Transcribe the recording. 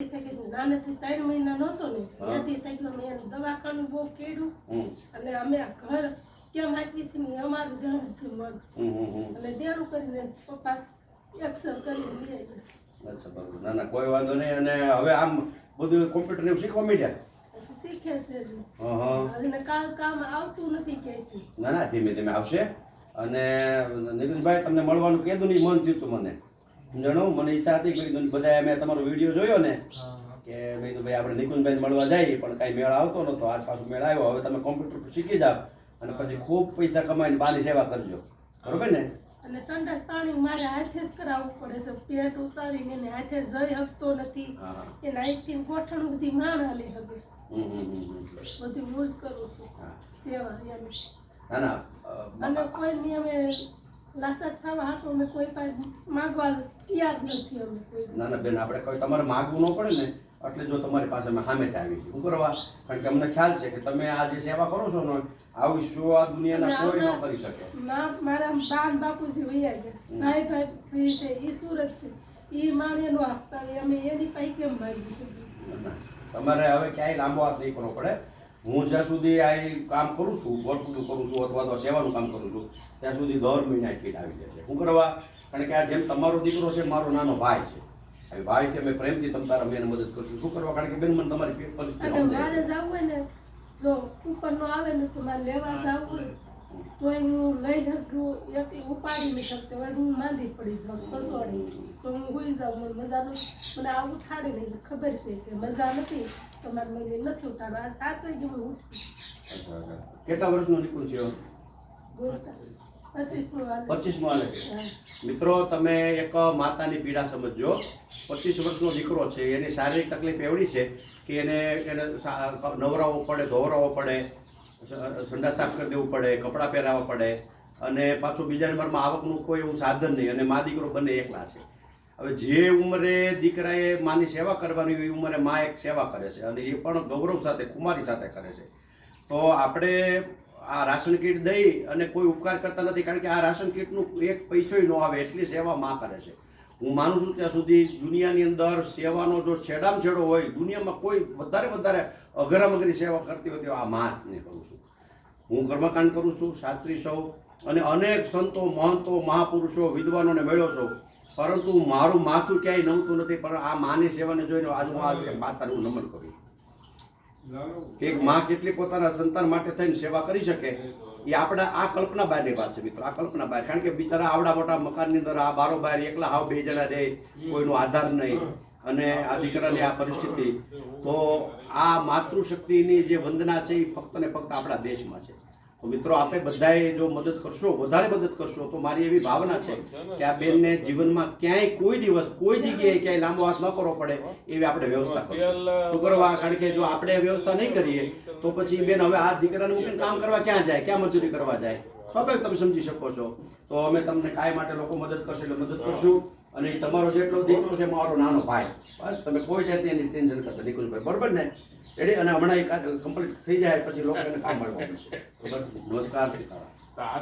નાનેથી 3 મહિના નહોતો ને ત્યાંથી થઈ ગયો. મેં દવાખાનું બહુ કેડ્યું અને અમે આ ઘર કેમ આપી છે ને અમારું જાણ છે મન અને દેણું કરીને પપ્પા એક્સર કરીને લઈ આવ્યા છે. અચ્છા બરોબર. ના ના કોઈ વાંધો નહીં. અને હવે આમ બધું કોમ્પ્યુટર ને શીખવા માંડ્યા? શીખે છે હજી. અને કામ આવતું નથી ક્યાંયથી. ના ના ધીમે ધીમે આવશે. અને નિકુંજભાઈ તમને મળવાનું કીધું નહીં મન થયું તું મને જણો મને ઈચ્છા હતી કે બધા મેં તમારો વિડીયો જોયો ને કે ભાઈ તો ભાઈ આપણે નિકુંજભાઈને મળવા જઈએ પણ કાંઈ મેળ આવતો નહોતો. આજ પાછું મેળ આવ્યો. હવે તમે કોમ્પ્યુટર શીખી જાઓ અને પછી ખૂબ પૈસા કમાઈને બાની સેવા કરજો. બરોબર ને? અને સંડાસ પાણી મારે હાથે જ કરાવવું પડે છે. પેટ ઉતારીને એને હાથે જઈ શકતો નથી. એને અહીંથી ગોઠણ બધી માણ હાલી શકે. બધી હું જ કરું છું સેવા એની. ના ના અને કોઈ નિયમે લાસક થવા હાટો અમે કોઈ પાસે માગવા તૈયાર નથી અમે કોઈ. ના ના બેન આપણે કોઈ તમારે માગવું ન પડે ને એટલે જો તમારી પાસે અમે સામે આવી શું કરવા? કારણ કે અમને ખ્યાલ છે કે તમે આ જે સેવા કરો છો ને આવું શું આ દુનિયાના કોઈ ન કરી શકે. મારા બાન બાપુજી વૈયા ગયા ભાઈ છે એ સુરત છે એ માણેનો આપતા અમે એની પાસે કેમ માગી? તમારે હવે ક્યાંય લાંબો હાથ નહીં કરવો પડે. હું જ્યાં સુધી આ કામ કરું છું ગોઠવું કરું છું અથવા તો સેવાનું કામ કરું છું ત્યાં સુધી 10 મહિના કીટ આવી જાય છે. શું કરવા? કારણ કે આ જેમ તમારો દીકરો છે મારો નાનો ભાઈ છે. હવે ભાઈથી અમે પ્રેમથી તમ તારા મેં મદદ કરશું. શું કરવા? કારણ કે બેન મને તમારી પરિસ્થિતિ મારે જવું હોય ને જો ઉપરનો આવે ને તો મારે લેવા જવું હોય તો હું લઈ શકું એકલી ઉપાડી નહીં શકતો હોય હું માંદી પડી જાઉં સસોડી તો હું હોઈ જાઉં. મને મજાનું મને આ ઉઠાડે નહીં ખબર છે કે મજા નથી તમારે મને નથી ઉઠાડવા. આ 7 વાગે હું ઉઠું. કેટલા વર્ષનો નિકુંજ છે? 25મો હાલે છે. મિત્રો તમે એક માતાની પીડા સમજો. 25 વર્ષનો દીકરો છે એની શારીરિક તકલીફ એવડી છે કે એને નવરાવવો પડે, ધોવરાવવો પડે, સંડાસ સાફ કરી દેવું પડે, કપડાં પહેરાવવા પડે અને પાછું બીજા નંબરમાં આવકનું કોઈ એવું સાધન નહીં અને મા દીકરો બંને એકલા છે. હવે જે ઉંમરે દીકરાએ માની સેવા કરવાની હોય એ ઉંમરે મા એક સેવા કરે છે અને એ પણ ગૌરવ સાથે કુમારી સાથે કરે છે. તો આપણે આ રાશન કીટ દઈ અને કોઈ ઉપકાર કરતા નથી કારણ કે આ રાશન કીટનું એક પૈસોય ન આવે એટલી સેવા માં કરે છે. હું માનું છું ત્યાં સુધી દુનિયાની અંદર સેવાનો જો છેડામાં છેડો હોય દુનિયામાં કોઈ વધારે અઘરામઘરી સેવા કરતી હોય તો આ માને કરું છું. હું કર્મકાંડ કરું છું, શાસ્ત્રી સૌ અને અનેક સંતો મહંતો મહાપુરુષો વિદ્વાનોને મળ્યો છું પરંતુ મારું માથું ક્યાંય નમતું નથી. પણ આ માની સેવાને જોઈને આજે હું આ માતાનું નમન કરું કે એક માં કેટલી પોતાના સંતાન માટે થઈને સેવા કરી શકે એ આપણા આ કલ્પના બહારની વાત છે મિત્રો. આ કલ્પના બહાર કારણ કે બિચારા આવડા મોટા મકાનની અંદર આ બારોબાર એકલા હાવ 2 જણા રહે, કોઈનો આધાર નહીં અને આ દીકરાની આ પરિસ્થિતિ. તો આ માતૃશક્તિની જે વંદના છે એ ફક્ત ને ફક્ત આપણા દેશમાં છે. તો મિત્રો આપણે બધાએ જો મદદ કરશો, વધારે મદદ કરશો તો મારી એવી ભાવના છે કે આ બેનને જીવનમાં ક્યાંય કોઈ દિવસ કોઈ જગ્યાએ ક્યાંય લાંબો હાથ ન કરવો પડે એવી આપણે વ્યવસ્થા કરશું. શું કરવા? કારણ કે જો આપણે વ્યવસ્થા નહીં કરીએ તો પછી બેન હવે આ દીકરાને મૂકીને કામ કરવા ક્યાં જાય, ક્યાં મજૂરી કરવા જાય? સ્વાભાવિક તમે સમજી શકો છો. તો અમે તમને કાંઈ માટે લોકો મદદ કરશે એટલે મદદ કરશું. અને તમારો જેટલો દીકરો છે મારો નાનો ભાઈ, બસ તમે કોઈ જાતની એની ટેન્શન કરતા નિકુંજભાઈ. બરોબર ને? રેડી? અને હમણાં કમ્પ્લીટ થઈ જાય પછી લોકોને કામ મળવાનું છે. બરોબર? નમસ્કાર.